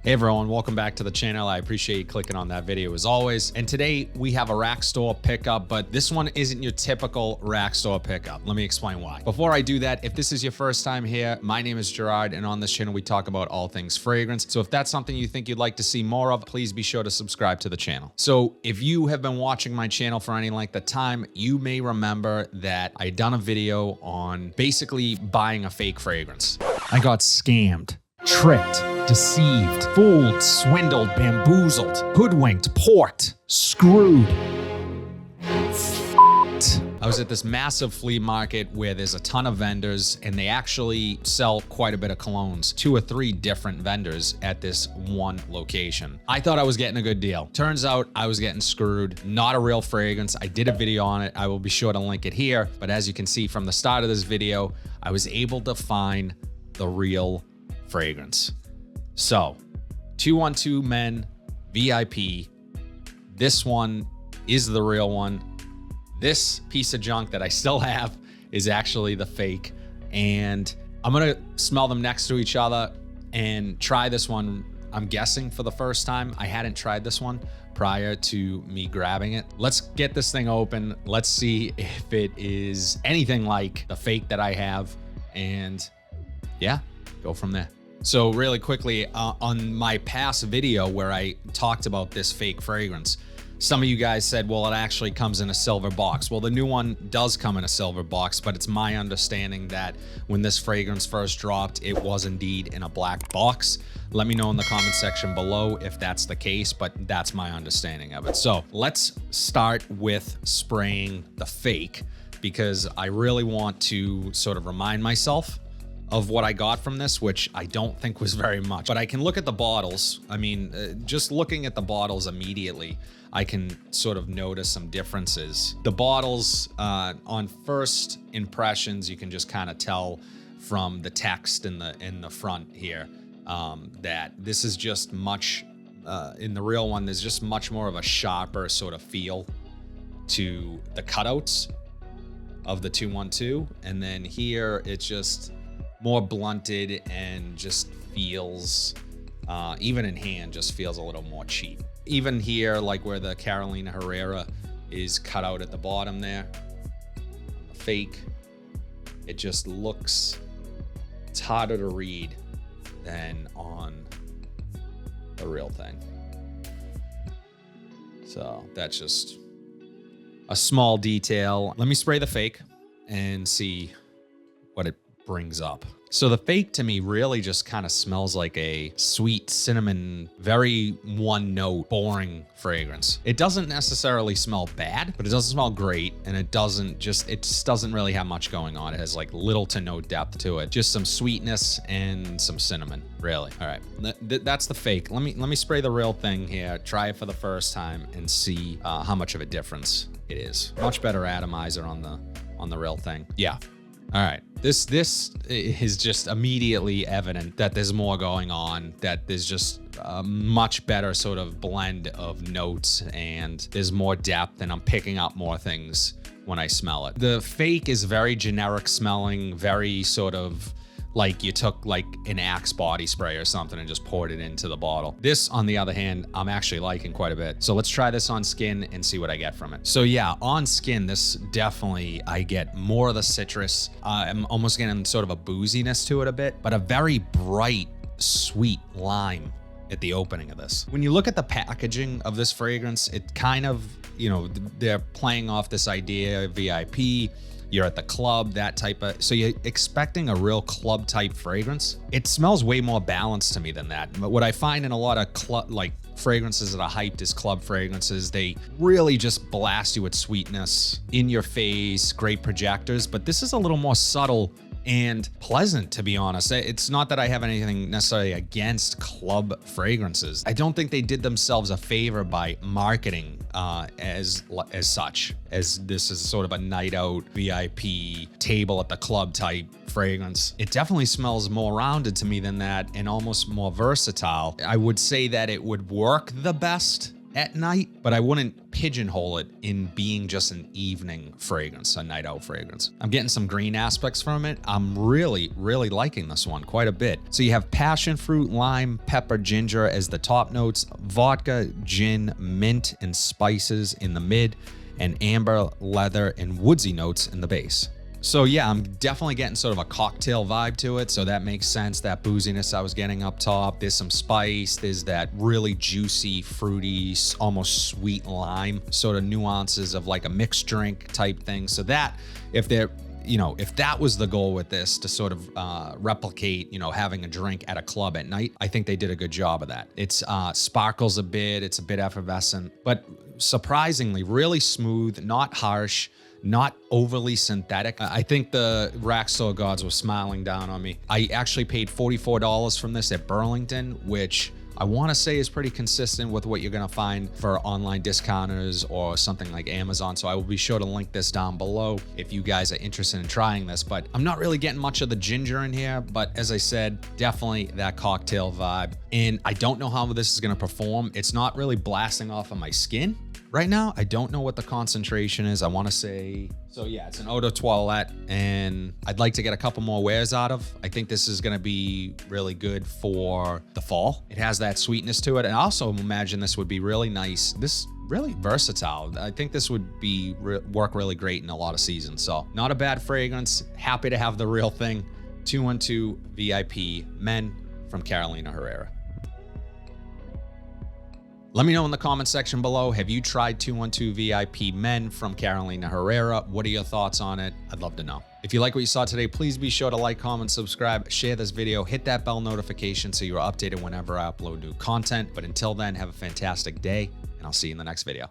Hey everyone, welcome back to the channel. I appreciate you clicking on that video as always. And today we have a rack store pickup, but this one isn't your typical rack store pickup. Let me explain why. Before I do that, if this is your first time here, my name is Gerard, and on this channel we talk about all things fragrance. So if that's something you think you'd like to see more of, please be sure to subscribe to the channel. So if you have been watching my channel for any length of time, you may remember that I done a video on basically buying a fake fragrance. I got scammed, tricked, deceived, fooled, swindled, bamboozled, hoodwinked, porked, screwed. I was at this massive flea market where there's a ton of vendors and they actually sell quite a bit of colognes, 2 or 3 different vendors at this one location. I thought I was getting a good deal. Turns out I was getting screwed. Not a real fragrance. I did a video on it. I will be sure to link it here. But as you can see from the start of this video, I was able to find the real fragrance. So 212 Men VIP. This one is the real one. This piece of junk that I still have is actually the fake. And I'm gonna smell them next to each other and try this one, I'm guessing for the first time. I hadn't tried this one prior to me grabbing it. Let's get this thing open. Let's see if it is anything like the fake that I have. And yeah, go from there. So really quickly, on my past video where I talked about this fake fragrance, some of you guys said, well, it actually comes in a silver box. Well, the new one does come in a silver box, but it's my understanding that when this fragrance first dropped, it was indeed in a black box. Let me know in the comment section below if that's the case, but that's my understanding of it. So let's start with spraying the fake because I really want to sort of remind myself of what I got from this, which I don't think was very much. But I can look at the bottles. I mean, just looking at the bottles immediately, I can sort of notice some differences. The bottles, on first impressions, you can just kind of tell from the text in the front here that this is just much, in the real one, there's just much more of a sharper sort of feel to the cutouts of the 212. And then here, it's just more blunted and just feels, even in hand, just feels a little more cheap. Even here, like where the Carolina Herrera is cut out at the bottom there, fake, it just looks, it's harder to read than on the real thing. So that's just a small detail. Let me spray the fake and see what it brings up. So the fake to me really just kind of smells like a sweet cinnamon, very one note, boring fragrance. It doesn't necessarily smell bad, but it doesn't smell great. And it just doesn't really have much going on. It has like little to no depth to it. Just some sweetness and some cinnamon, really. All right, that's the fake. Let me spray the real thing here, try it for the first time and see how much of a difference it is. Much better atomizer on the real thing. Yeah. All right, this is just immediately evident that there's more going on, that there's just a much better sort of blend of notes and there's more depth and I'm picking up more things when I smell it. The fake is very generic smelling, very sort of like you took like an Axe body spray or something and just poured it into the bottle. This, on the other hand, I'm actually liking quite a bit. So let's try this on skin and see what I get from it. So yeah, on skin, this definitely, I get more of the citrus. I'm almost getting sort of a booziness to it a bit, but a very bright, sweet lime at the opening of this. When you look at the packaging of this fragrance, it kind of, you know, they're playing off this idea of VIP, you're at the club, that type of, so you're expecting a real club type fragrance. It smells way more balanced to me than that. But what I find in a lot of club, like fragrances that are hyped as club fragrances, they really just blast you with sweetness, in your face, great projectors, but this is a little more subtle and pleasant, to be honest. It's not that I have anything necessarily against club fragrances. I don't think they did themselves a favor by marketing as such, as this is sort of a night out VIP table at the club type fragrance. It definitely smells more rounded to me than that and almost more versatile. I would say that it would work the best at night, but I wouldn't pigeonhole it in being just an evening fragrance, a night out fragrance. I'm getting some green aspects from it. I'm really liking this one quite a bit. So you have passion fruit, lime, pepper, ginger as the top notes, vodka, gin, mint, and spices in the mid, and amber, leather, and woodsy notes in the base. So yeah, I'm definitely getting sort of a cocktail vibe to it. So that makes sense. That booziness I was getting up top. There's some spice. There's that really juicy, fruity, almost sweet lime sort of nuances of like a mixed drink type thing. So that if that was the goal with this, to sort of replicate, having a drink at a club at night, I think they did a good job of that. It's sparkles a bit. It's a bit effervescent, but surprisingly really smooth, not harsh, not overly synthetic. I think the rack store gods were smiling down on me. I actually paid $44 from this at Burlington, which I want to say is pretty consistent with what you're going to find for online discounters or something like Amazon. So I will be sure to link this down below if you guys are interested in trying this. But I'm not really getting much of the ginger in here. But as I said, definitely that cocktail vibe. And I don't know how this is going to perform. It's not really blasting off of my skin right now. I don't know what the concentration is. I want to say, so yeah, it's an eau de toilette, and I'd like to get a couple more wears out of. I think this is going to be really good for the fall. It has that sweetness to it. And I also imagine this would be really nice. This really versatile. I think this would be work really great in a lot of seasons. So not a bad fragrance. Happy to have the real thing. 212 VIP Men from Carolina Herrera. Let me know in the comment section below, have you tried 212 VIP Men from Carolina Herrera? What are your thoughts on it? I'd love to know. If you like what you saw today, please be sure to like, comment, subscribe, share this video, hit that bell notification so you're updated whenever I upload new content. But until then, have a fantastic day, and I'll see you in the next video.